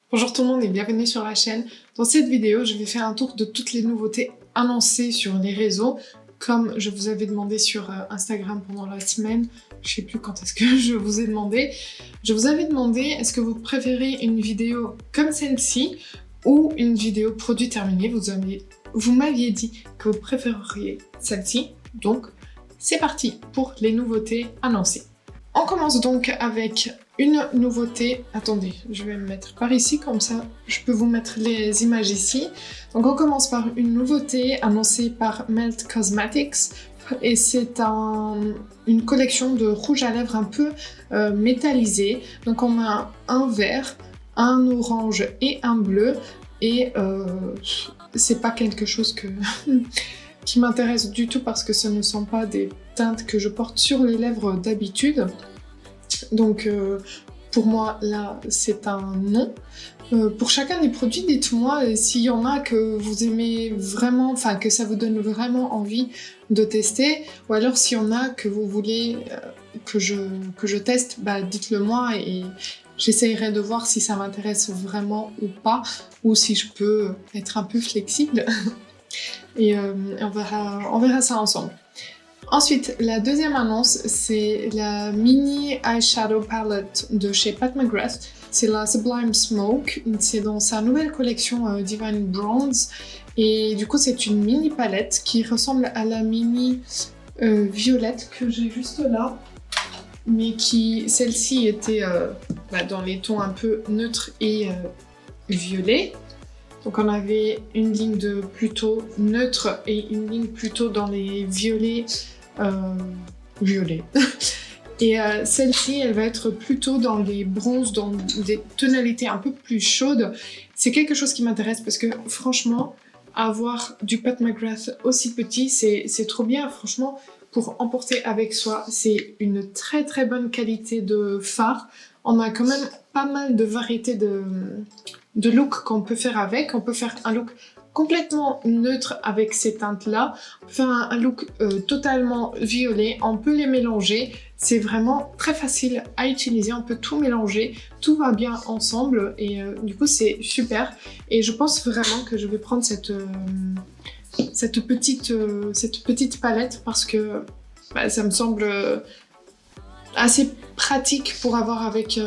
Bonjour tout le monde et bienvenue sur la chaîne. Dans cette vidéo, je vais faire un tour de toutes les nouveautés annoncées sur les réseaux. Comme je vous avais demandé sur Instagram pendant la semaine, je sais plus quand est-ce que je vous ai demandé. Je vous avais demandé, est-ce que vous préférez une vidéo comme celle-ci ou une vidéo produit terminé? Vous m'aviez dit que vous préféreriez celle-ci, donc c'est parti pour les nouveautés annoncées. On commence donc avec une nouveauté. Attendez, je vais me mettre par ici, comme ça je peux vous mettre les images ici. Donc on commence par une nouveauté annoncée par Melt Cosmetics et c'est une collection de rouge à lèvres un peu métallisé. Donc on a un vert, un orange et un bleu et c'est pas quelque chose qui m'intéresse du tout parce que ce ne sont pas des teintes que je porte sur les lèvres d'habitude. Donc pour moi là c'est un non. Pour chacun des produits, dites-moi s'il y en a que vous aimez vraiment, enfin que ça vous donne vraiment envie de tester, ou alors s'il y en a que vous voulez que je teste, bah dites-le moi et j'essayerai de voir si ça m'intéresse vraiment ou pas, ou si je peux être un peu flexible. Et on verra ça ensemble. Ensuite, la deuxième annonce, c'est la mini eyeshadow palette de chez Pat McGrath. C'est la Sublime Smoke. C'est dans sa nouvelle collection Divine Bronze. Et du coup, c'est une mini palette qui ressemble à la mini violette que j'ai juste là. Mais celle-ci était dans les tons un peu neutres et violets. Donc on avait une ligne de plutôt neutre et une ligne plutôt dans les violets. Et celle-ci, elle va être plutôt dans les bronzes, dans des tonalités un peu plus chaudes. C'est quelque chose qui m'intéresse parce que franchement, avoir du Pat McGrath aussi petit, c'est trop bien. Franchement, pour emporter avec soi, c'est une très très bonne qualité de fard. On a quand même pas mal de variétés de looks qu'on peut faire avec. On peut faire un look complètement neutre avec ces teintes-là. On peut faire un look totalement violet. On peut les mélanger. C'est vraiment très facile à utiliser. On peut tout mélanger. Tout va bien ensemble. Et du coup, c'est super. Et je pense vraiment que je vais prendre cette petite palette parce que ça me semble assez pratique pour avoir avec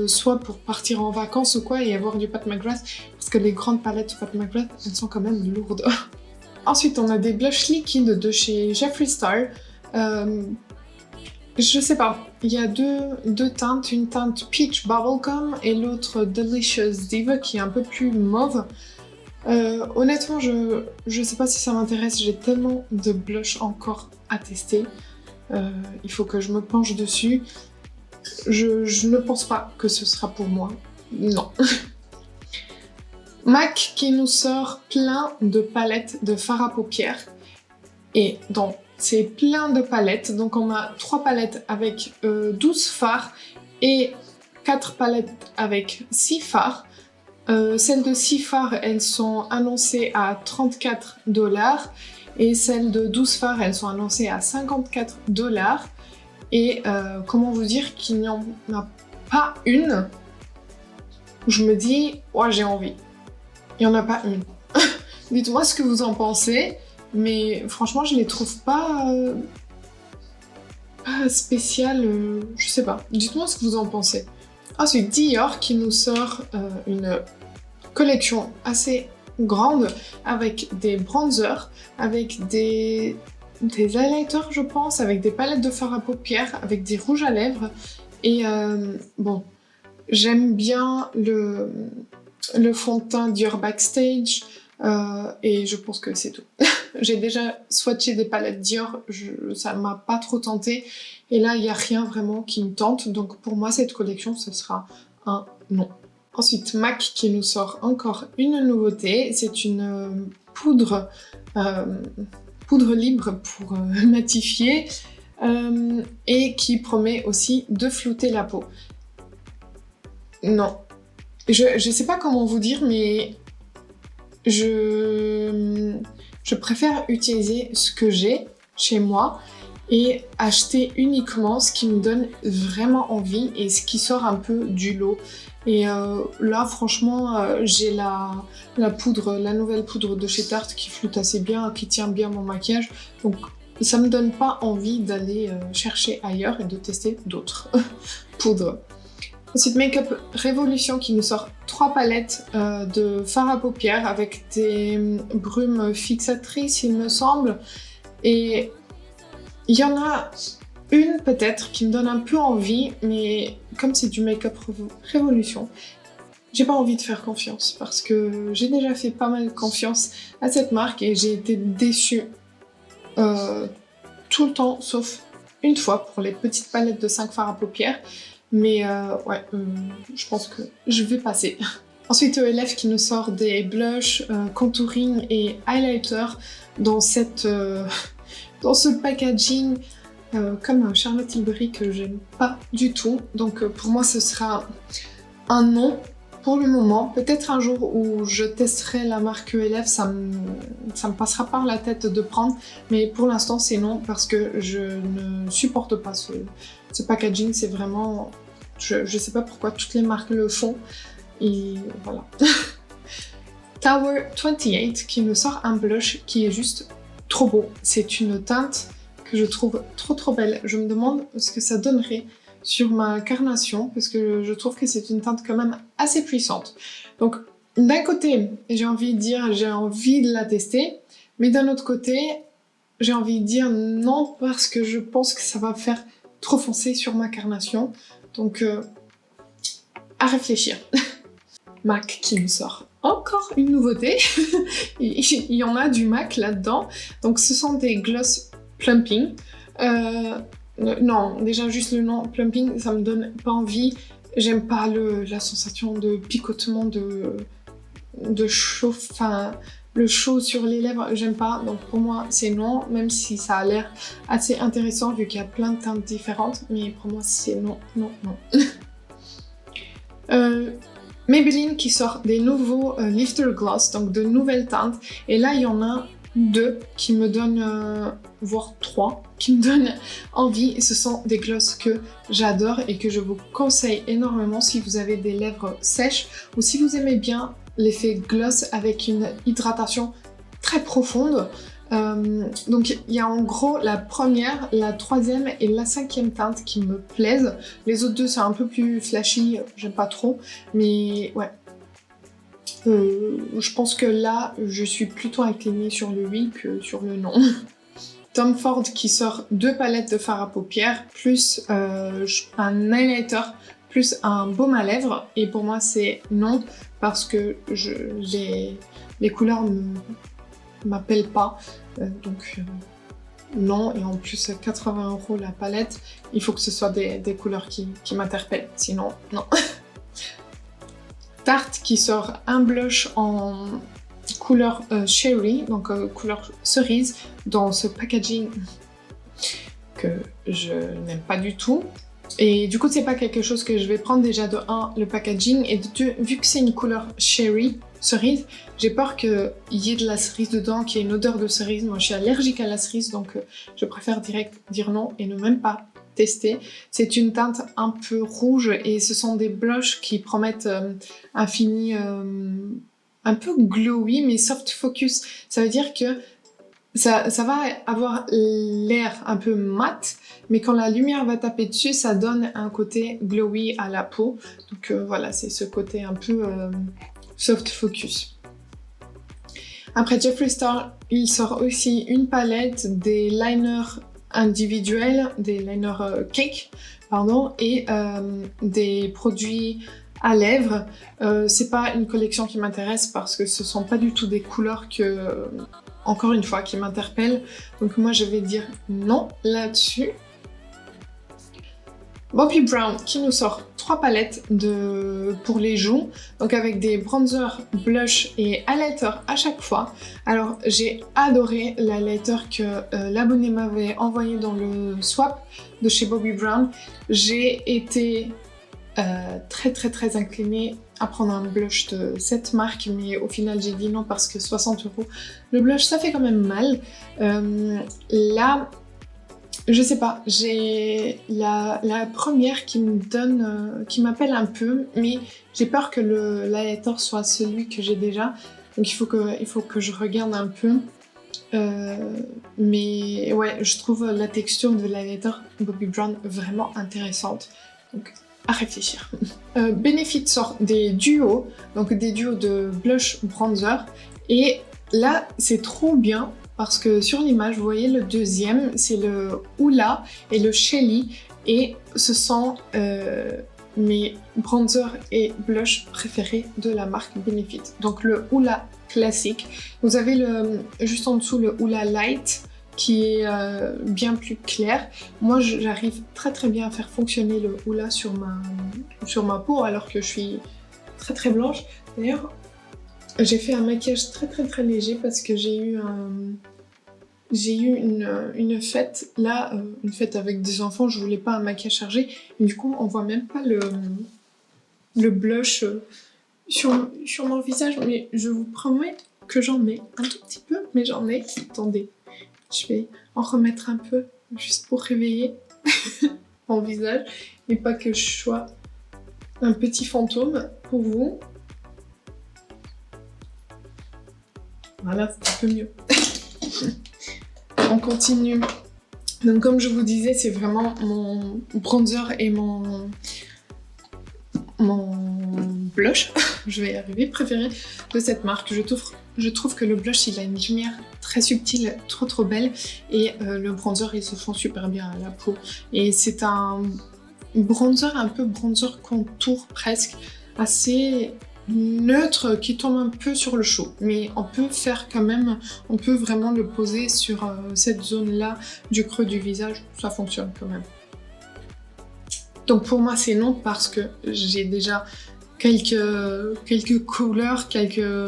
soit pour partir en vacances ou quoi et avoir du Pat McGrath parce que les grandes palettes Pat McGrath elles sont quand même lourdes. Ensuite on a des blush liquides de chez Jeffree Star. Je sais pas, il y a deux teintes, une teinte Peach Bubblegum et l'autre Delicious Diva qui est un peu plus mauve. Honnêtement je sais pas si ça m'intéresse, j'ai tellement de blush encore à tester. Il faut que je me penche dessus. Je ne pense pas que ce sera pour moi. Non. MAC qui nous sort plein de palettes de fard à paupières. Et donc, c'est plein de palettes. Donc, on a 3 palettes avec 12 fards et 4 palettes avec 6 fards. Celles de 6 fards, elles sont annoncées à 34$. Et celles de 12 fards, elles sont annoncées à 54$. Et comment vous dire qu'il n'y en a pas une où je me dis « ouais, j'ai envie ». Il n'y en a pas une. Dites-moi ce que vous en pensez, mais franchement, je les trouve pas spéciales, je sais pas. Dites-moi ce que vous en pensez. Ensuite, Dior qui nous sort une collection assez grande avec des bronzers, avec des highlighters je pense, avec des palettes de fard à paupières, avec des rouges à lèvres et bon, j'aime bien le fond de teint Dior Backstage et je pense que c'est tout. J'ai déjà swatché des palettes Dior, ça m'a pas trop tenté et là il n'y a rien vraiment qui me tente, donc pour moi cette collection ce sera un non. Ensuite, MAC qui nous sort encore une nouveauté, c'est une poudre libre pour matifier et qui promet aussi de flouter la peau. Non, je sais pas comment vous dire, mais je préfère utiliser ce que j'ai chez moi et acheter uniquement ce qui me donne vraiment envie et ce qui sort un peu du lot. Et là franchement j'ai la poudre, la nouvelle poudre de chez Tarte qui floute assez bien, qui tient bien mon maquillage, donc ça me donne pas envie d'aller chercher ailleurs et de tester d'autres poudres. Ensuite, Makeup Revolution qui nous sort 3 palettes de fard à paupières avec des brumes fixatrices, il me semble. Et il y en a une peut-être qui me donne un peu envie, mais comme c'est du Makeup Revolution, j'ai pas envie de faire confiance parce que j'ai déjà fait pas mal confiance à cette marque et j'ai été déçue tout le temps, sauf une fois pour les petites palettes de 5 fards à paupières. Mais ouais, je pense que je vais passer. Ensuite, ELF qui nous sort des blushs, contouring et highlighter dans ce packaging comme Charlotte Tilbury que j'aime pas du tout. Donc pour moi, ce sera un non pour le moment. Peut-être un jour où je testerai la marque ELF, ça me passera par la tête de prendre. Mais pour l'instant, c'est non parce que je ne supporte pas ce packaging. C'est vraiment... Je sais pas pourquoi toutes les marques le font. Et voilà. Tower 28 qui nous sort un blush qui est juste trop beau. C'est une teinte que je trouve trop belle. Je me demande ce que ça donnerait sur ma carnation parce que je trouve que c'est une teinte quand même assez puissante. Donc d'un côté, j'ai envie de dire j'ai envie de la tester, mais d'un autre côté, j'ai envie de dire non parce que je pense que ça va faire trop foncé sur ma carnation. Donc à réfléchir. MAC qui me sort encore une nouveauté. Il y en a du MAC là-dedans. Donc ce sont des gloss plumping. Non, déjà juste le nom plumping, ça me donne pas envie. J'aime pas la sensation de picotement de chaud, enfin le chaud sur les lèvres, j'aime pas. Donc pour moi c'est non, même si ça a l'air assez intéressant vu qu'il y a plein de teintes différentes. Mais pour moi c'est non. Maybelline qui sort des nouveaux Lifter Gloss, donc de nouvelles teintes. Et là, il y en a 2 qui me donnent, voire 3, qui me donnent envie. Et ce sont des gloss que j'adore et que je vous conseille énormément si vous avez des lèvres sèches ou si vous aimez bien l'effet gloss avec une hydratation très profonde. Donc il y a en gros la première, la troisième et la 5e teinte qui me plaisent. Les autres 2 c'est un peu plus flashy, j'aime pas trop, mais ouais. Je pense que là je suis plutôt inclinée sur le oui que sur le non. Tom Ford qui sort 2 palettes de fard à paupières plus un highlighter plus un baume à lèvres et pour moi c'est non parce que les couleurs m'appelle pas, donc non, et en plus 80 € la palette, il faut que ce soit des couleurs qui m'interpellent, sinon non. Tarte qui sort un blush en couleur cherry, donc couleur cerise, dans ce packaging que je n'aime pas du tout. Et du coup, c'est pas quelque chose que je vais prendre déjà de 1, le packaging, et de 2, vu que c'est une couleur cherry, cerise, j'ai peur qu'il y ait de la cerise dedans, qu'il y ait une odeur de cerise. Moi, je suis allergique à la cerise, donc je préfère direct dire non et ne même pas tester. C'est une teinte un peu rouge et ce sont des blushs qui promettent un fini un peu glowy, mais soft focus. Ça veut dire que ça va avoir l'air un peu mat, mais quand la lumière va taper dessus, ça donne un côté glowy à la peau. Donc voilà, c'est ce côté un peu soft focus. Après Jeffree Star, il sort aussi une palette des liners individuels, des liners cake, pardon, et des produits à lèvres. C'est pas une collection qui m'intéresse parce que ce sont pas du tout des couleurs encore une fois, qui m'interpellent. Donc moi je vais dire non là-dessus. Bobbi Brown qui nous sort 3 palettes pour les joues, donc avec des bronzers, blush et highlighter à chaque fois. Alors j'ai adoré l'highlighter que l'abonné m'avait envoyé dans le swap de chez Bobbi Brown. J'ai été très inclinée à prendre un blush de cette marque, mais au final j'ai dit non parce que 60 € le blush ça fait quand même mal. Là Je sais pas, j'ai la première qui me donne, qui m'appelle un peu, mais j'ai peur que l'highlighter soit celui que j'ai déjà. Donc il faut que je regarde un peu. Mais ouais, je trouve la texture de l'highlighter Bobbi Brown vraiment intéressante. Donc à réfléchir. Benefit sort des duos, donc des duos de blush bronzer. Et là, c'est trop bien parce que sur l'image, vous voyez le deuxième, c'est le Hoola et le Shelly. Et ce sont mes bronzers et blush préférés de la marque Benefit. Donc le Hoola classique. Vous avez juste en dessous le Hoola Light qui est bien plus clair. Moi, j'arrive très très bien à faire fonctionner le Hoola sur ma peau alors que je suis très très blanche. D'ailleurs, j'ai fait un maquillage très très très léger parce que j'ai eu une fête, là, une fête avec des enfants, je voulais pas un maquillage chargé, et du coup on voit même pas le blush sur mon visage, mais je vous promets que j'en ai un tout petit peu, mais j'en ai. Attendez, je vais en remettre un peu, juste pour réveiller mon visage, et pas que je sois un petit fantôme pour vous. Voilà, c'est un peu mieux. On continue. Donc comme je vous disais, c'est vraiment mon bronzer et mon blush, je vais y arriver, préféré de cette marque. Je trouve que le blush, il a une lumière très subtile, trop belle, et le bronzer, ils se font super bien à la peau. Et c'est un bronzer, un peu bronzer contour presque, assez neutre, qui tombe un peu sur le chaud, mais on peut faire quand même, on peut vraiment le poser sur cette zone-là du creux du visage, ça fonctionne quand même. Donc pour moi c'est non parce que j'ai déjà quelques couleurs, quelques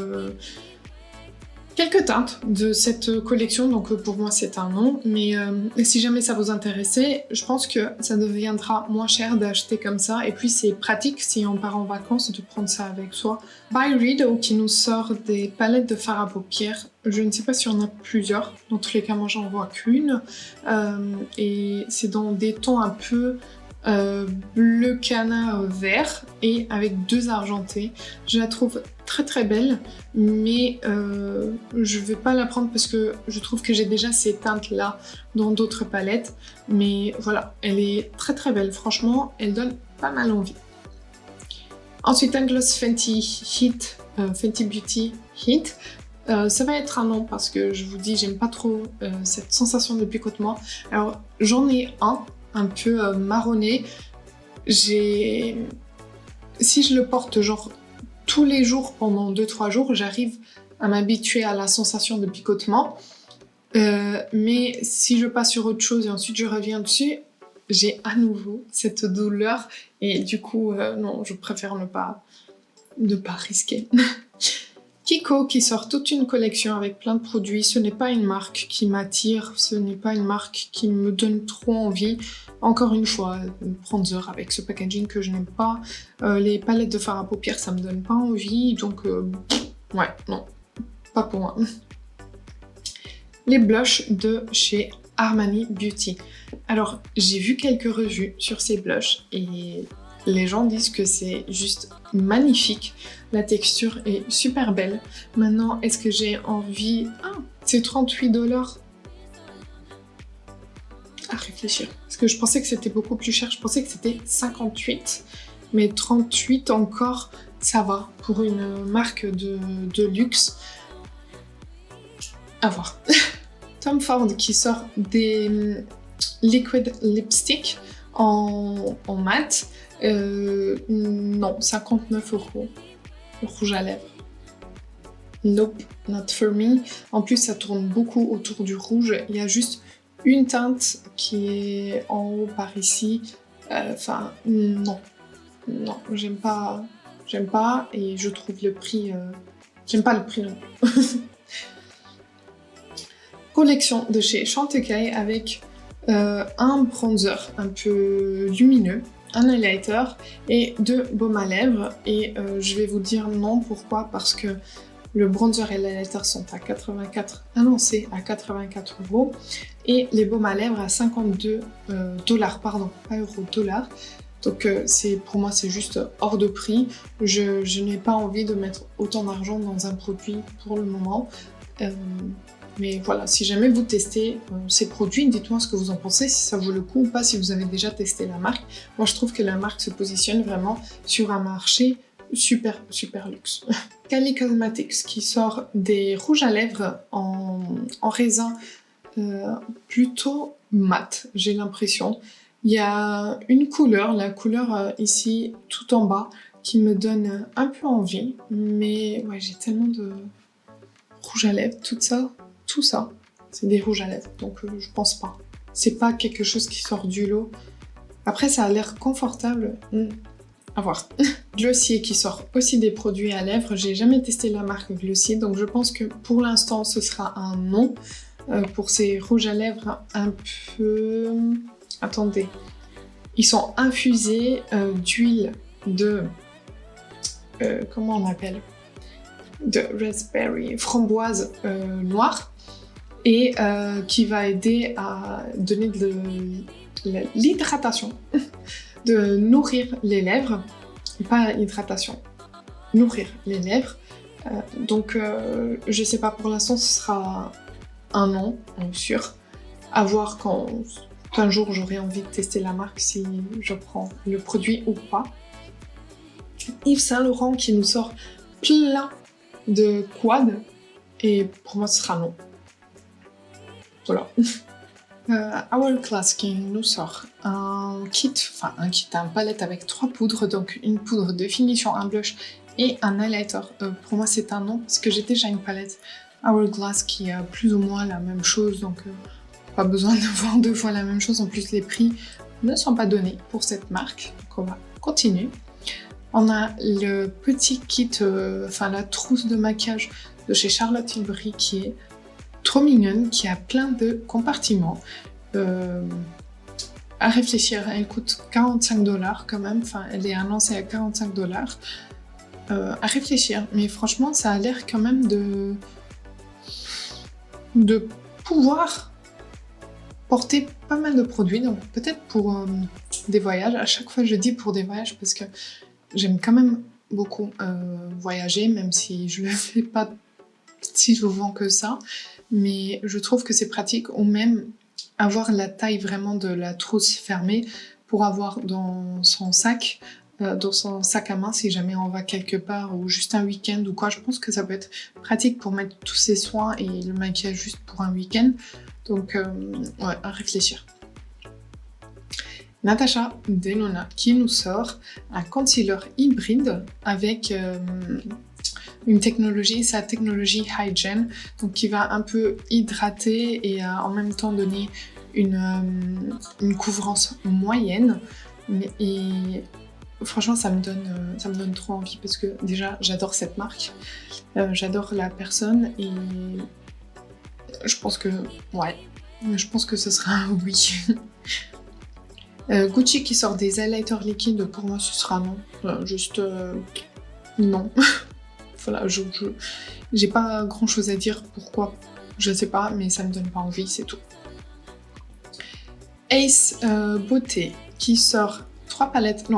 teintes de cette collection, donc pour moi c'est un non, mais si jamais ça vous intéressait, je pense que ça deviendra moins cher d'acheter comme ça, et puis c'est pratique si on part en vacances de prendre ça avec soi. By Rideau qui nous sort des palettes de fard à paupières, je ne sais pas si on a plusieurs, dans tous les cas moi j'en vois qu'une, et c'est dans des tons un peu bleu cana vert et avec 2 argentés. Je la trouve très belle, mais je vais pas la prendre parce que je trouve que j'ai déjà ces teintes là dans d'autres palettes, mais voilà, elle est très belle, franchement elle donne pas mal envie. Ensuite un gloss Fenty Heat, Fenty Beauty Heat. Ça va être un non parce que je vous dis j'aime pas trop cette sensation de picotement. Alors j'en ai un peu marronné. Si je le porte genre tous les jours pendant 2-3 jours, j'arrive à m'habituer à la sensation de picotement. Mais si je passe sur autre chose et ensuite je reviens dessus, j'ai à nouveau cette douleur et du coup non, je préfère ne pas risquer. Kiko qui sort toute une collection avec plein de produits, ce n'est pas une marque qui m'attire, ce n'est pas une marque qui me donne trop envie. Encore une fois, bronzer avec ce packaging que je n'aime pas, les palettes de fard à paupières ça me donne pas envie, donc ouais, non, pas pour moi. Les blushs de chez Armani Beauty. Alors, j'ai vu quelques revues sur ces blushs et les gens disent que c'est juste magnifique. La texture est super belle. Maintenant, est-ce que j'ai envie... Ah, c'est $38 à réfléchir. Parce que je pensais que c'était beaucoup plus cher. Je pensais que c'était 58. Mais 38 encore, ça va. Pour une marque de luxe. À voir. Tom Ford qui sort des liquid lipstick en mat. Non, 59 €. Le rouge à lèvres. Nope, not for me. En plus, ça tourne beaucoup autour du rouge. Il y a juste une teinte qui est en haut par ici. Enfin, non. Non, j'aime pas. J'aime pas et je trouve le prix... J'aime pas le prix non plus. Collection de chez Chantecaille avec un bronzer un peu lumineux, un highlighter et 2 baumes à lèvres. Et je vais vous dire non, pourquoi? Parce que Le bronzer et l'highlighter sont à 84, annoncés à 84 €. Et les baumes à lèvres à 52 dollars, pardon, pas euros, dollars. Donc pour moi, c'est juste hors de prix. Je n'ai pas envie de mettre autant d'argent dans un produit pour le moment. Mais voilà, si jamais vous testez ces produits, dites-moi ce que vous en pensez, si ça vaut le coup ou pas, si vous avez déjà testé la marque. Moi, je trouve que la marque se positionne vraiment sur un marché super luxe. Kylie Cosmetics qui sort des rouges à lèvres en raisin plutôt mat, j'ai l'impression. Il y a une couleur, la couleur ici tout en bas, qui me donne un peu envie, mais ouais, j'ai tellement de rouge à lèvres, tout ça, c'est des rouges à lèvres, donc je pense pas. C'est pas quelque chose qui sort du lot. Après, ça a l'air confortable. À voir. Glossier qui sort aussi des produits à lèvres. J'ai jamais testé la marque Glossier, donc je pense que pour l'instant, ce sera un non. Pour ces rouges à lèvres un peu... Attendez. Ils sont infusés d'huile de... comment on appelle ? De raspberry, framboise noire, et qui va aider à donner de l'hydratation, de nourrir les lèvres, pas hydratation, nourrir les lèvres. Donc je sais pas, pour l'instant ce sera un non, sûr. À voir quand un jour j'aurai envie de tester la marque, si je prends le produit ou pas. Yves Saint Laurent qui nous sort plein de quad, et pour moi ce sera non. Voilà. Hourglass qui nous sort un palette avec 3 poudres, donc une poudre de finition, un blush et un highlighter. Pour moi c'est un non, parce que j'ai déjà une palette Hourglass qui a plus ou moins la même chose, donc pas besoin de voir 2 fois la même chose. En plus les prix ne sont pas donnés pour cette marque, donc on va continuer. On a le petit kit, la trousse de maquillage de chez Charlotte Tilbury qui est trop mignonne, qui a plein de compartiments. À réfléchir, elle coûte 45 $ quand même, elle est annoncée à 45 $. À réfléchir, mais franchement ça a l'air quand même de pouvoir porter pas mal de produits, donc peut-être pour des voyages. À chaque fois je dis pour des voyages parce que j'aime quand même beaucoup voyager, même si je le fais pas si souvent que ça, mais je trouve que c'est pratique, ou même avoir la taille vraiment de la trousse fermée pour avoir dans son sac à main si jamais on va quelque part ou juste un week-end ou quoi. Je pense que ça peut être pratique pour mettre tous ses soins et le maquillage juste pour un week-end. Donc ouais, à réfléchir. Natasha Denona qui nous sort un concealer hybride avec une technologie, sa technologie Hygen, donc qui va un peu hydrater et en même temps donner une couvrance moyenne. Et franchement, ça me donne trop envie parce que déjà, j'adore cette marque, j'adore la personne et je pense que ce sera un oui. Gucci qui sort des highlighters liquides, pour moi ce sera non, non. Voilà, j'ai pas grand chose à dire, pourquoi, je sais pas, mais ça me donne pas envie, c'est tout. Ace Beauté qui sort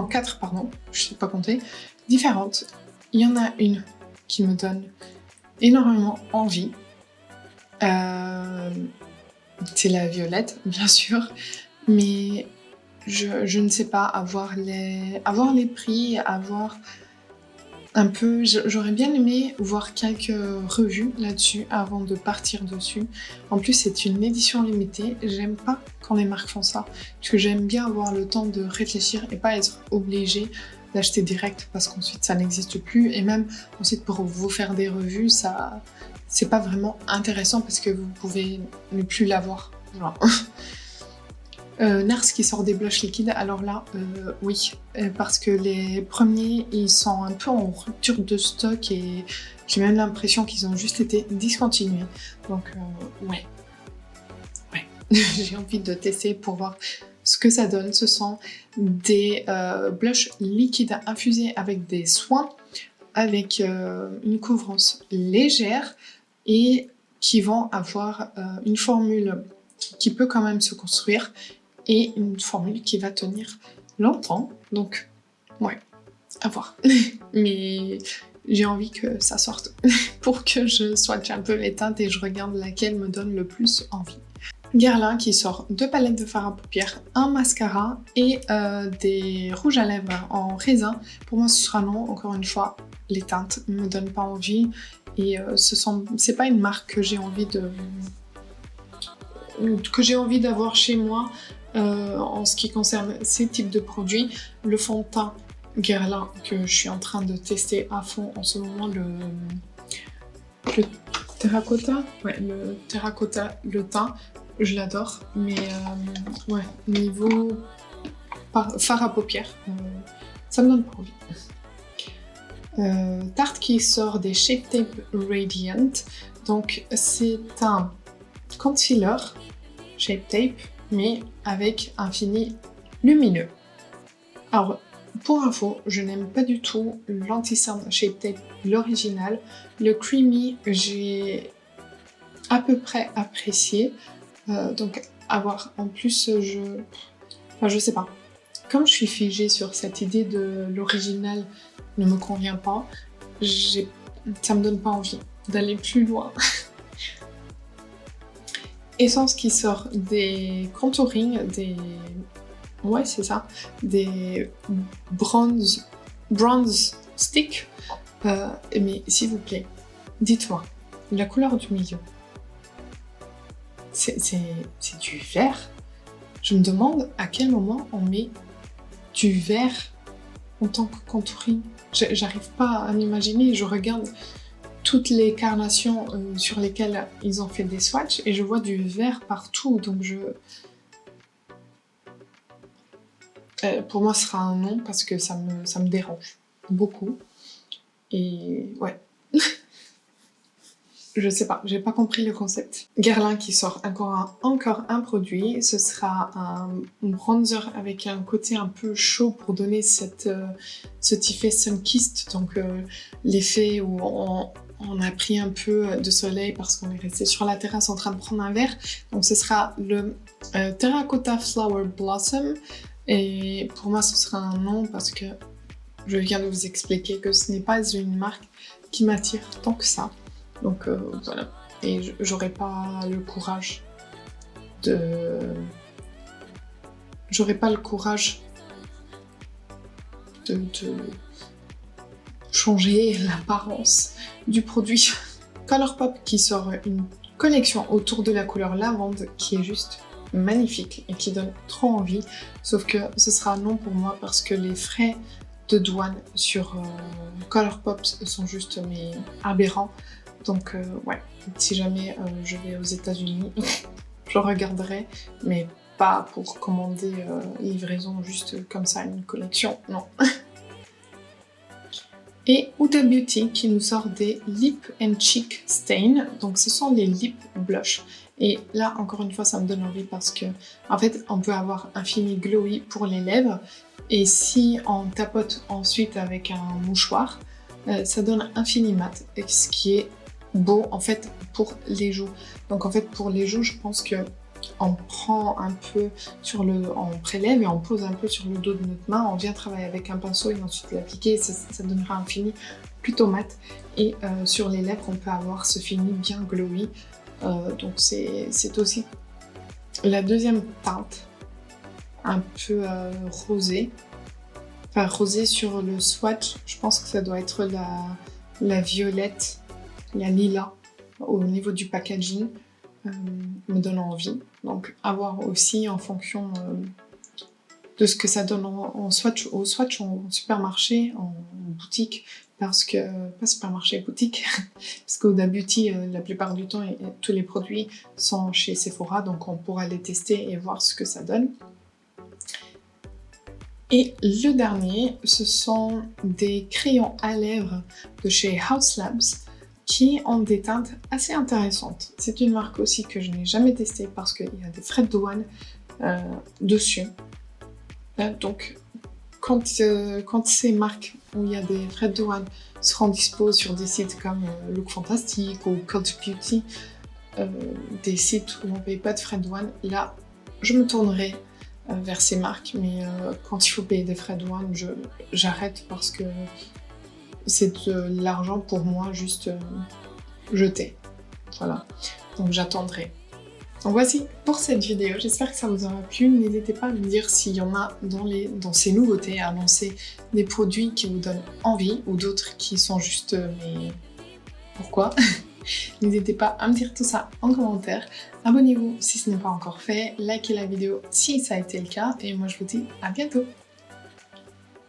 4 pardon, je sais pas compter, différentes. Il y en a une qui me donne énormément envie, c'est la violette bien sûr, mais je ne sais pas, avoir les prix, avoir un peu... J'aurais bien aimé voir quelques revues là-dessus avant de partir dessus. En plus, c'est une édition limitée. J'aime pas quand les marques font ça, parce que j'aime bien avoir le temps de réfléchir et pas être obligée d'acheter direct parce qu'ensuite ça n'existe plus. Et même ensuite pour vous faire des revues, ça c'est pas vraiment intéressant parce que vous pouvez ne plus l'avoir. Voilà. Nars qui sort des blushs liquides, alors là, oui, parce que les premiers, ils sont un peu en rupture de stock et j'ai même l'impression qu'ils ont juste été discontinués. Donc, ouais. J'ai envie de tester pour voir ce que ça donne. Ce sont des blushs liquides infusés avec des soins avec une couvrance légère et qui vont avoir une formule qui peut quand même se construire et une formule qui va tenir longtemps. Donc, ouais, à voir. Mais j'ai envie que ça sorte pour que je swatche un peu les teintes et je regarde laquelle me donne le plus envie. Guerlain qui sort 2 palettes de fard à paupières, un mascara et des rouges à lèvres en raisin. Pour moi, ce sera non. Encore une fois, les teintes ne me donnent pas envie et c'est pas une marque que j'ai envie d'avoir chez moi en ce qui concerne ces types de produits. Le fond de teint Guerlain que je suis en train de tester à fond en ce moment, le terracotta, ouais, le terracotta, le teint, je l'adore, mais ouais, niveau fard à paupières, ça me donne pas envie. Tarte qui sort des Shape Tape Radiant, donc c'est un concealer Shape Tape, mais avec un fini lumineux. Alors, pour info, je n'aime pas du tout l'anti-cerne Shape Tape, l'original. Le creamy, j'ai à peu près apprécié. Donc, à voir. En plus, je sais pas. Comme je suis figée sur cette idée de l'original ne me convient pas, ça me donne pas envie d'aller plus loin. Essence qui sort des contouring, ouais, c'est ça, des bronze stick. Mais s'il vous plaît, dites-moi, la couleur du milieu, c'est du vert. Je me demande à quel moment on met du vert en tant que contouring. J'arrive pas à m'imaginer, je regarde toutes les carnations sur lesquelles ils ont fait des swatchs et je vois du vert partout, donc pour moi, ce sera un non parce que ça me dérange beaucoup. Et ouais. Je sais pas, j'ai pas compris le concept. Guerlain qui sort encore un produit, ce sera un bronzer avec un côté un peu chaud pour donner cet effet sun-kissed, donc l'effet où on a pris un peu de soleil parce qu'on est resté sur la terrasse en train de prendre un verre. Donc ce sera le Terracotta Flower Blossom. Et pour moi, ce sera un non parce que je viens de vous expliquer que ce n'est pas une marque qui m'attire tant que ça. Donc voilà. Et j'aurais pas le courage de changer l'apparence du produit. Colourpop qui sort une collection autour de la couleur lavande qui est juste magnifique et qui donne trop envie, sauf que ce sera non pour moi parce que les frais de douane sur Colourpop sont juste aberrants. Donc ouais, si jamais je vais aux États-Unis, je regarderai, mais pas pour commander livraison juste comme ça, une collection, non. Et Huda Beauty qui nous sort des Lip and Cheek Stain, donc ce sont les lip blush. Et là, encore une fois, ça me donne envie parce que, en fait, on peut avoir un fini glowy pour les lèvres, et si on tapote ensuite avec un mouchoir, ça donne un fini mat, ce qui est beau en fait pour les joues. Donc en fait pour les joues, je pense que on prend un peu on prélève et on pose un peu sur le dos de notre main, on vient travailler avec un pinceau et ensuite l'appliquer, ça donnera un fini plutôt mat. Et sur les lèvres, on peut avoir ce fini bien glowy. Donc c'est aussi la deuxième teinte, un peu rosée. Enfin rosée sur le swatch, je pense que ça doit être la violette, la lilas au niveau du packaging, me donne envie. Donc à voir aussi en fonction de ce que ça donne au swatch en supermarché, en boutique, parce que, pas supermarché, boutique, parce qu'au Huda Beauty, la plupart du temps, tous les produits sont chez Sephora, donc on pourra les tester et voir ce que ça donne. Et le dernier, ce sont des crayons à lèvres de chez Haus Labs qui ont des teintes assez intéressantes. C'est une marque aussi que je n'ai jamais testée parce qu'il y a des frais de douane dessus. Donc quand ces marques où il y a des frais de douane seront dispo sur des sites comme Look Fantastic ou Cult Beauty, des sites où on ne paye pas de frais de douane, là, je me tournerai vers ces marques. Mais quand il faut payer des frais de douane, j'arrête parce que c'est de l'argent pour moi juste jeté. Voilà, donc j'attendrai. Donc voici pour cette vidéo, j'espère que ça vous aura plu. N'hésitez pas à me dire s'il y en a dans ces nouveautés à annoncer des produits qui vous donnent envie ou d'autres qui sont juste mais pourquoi. N'hésitez pas à me dire tout ça en commentaire. Abonnez-vous si ce n'est pas encore fait, likez la vidéo si ça a été le cas et moi je vous dis à bientôt.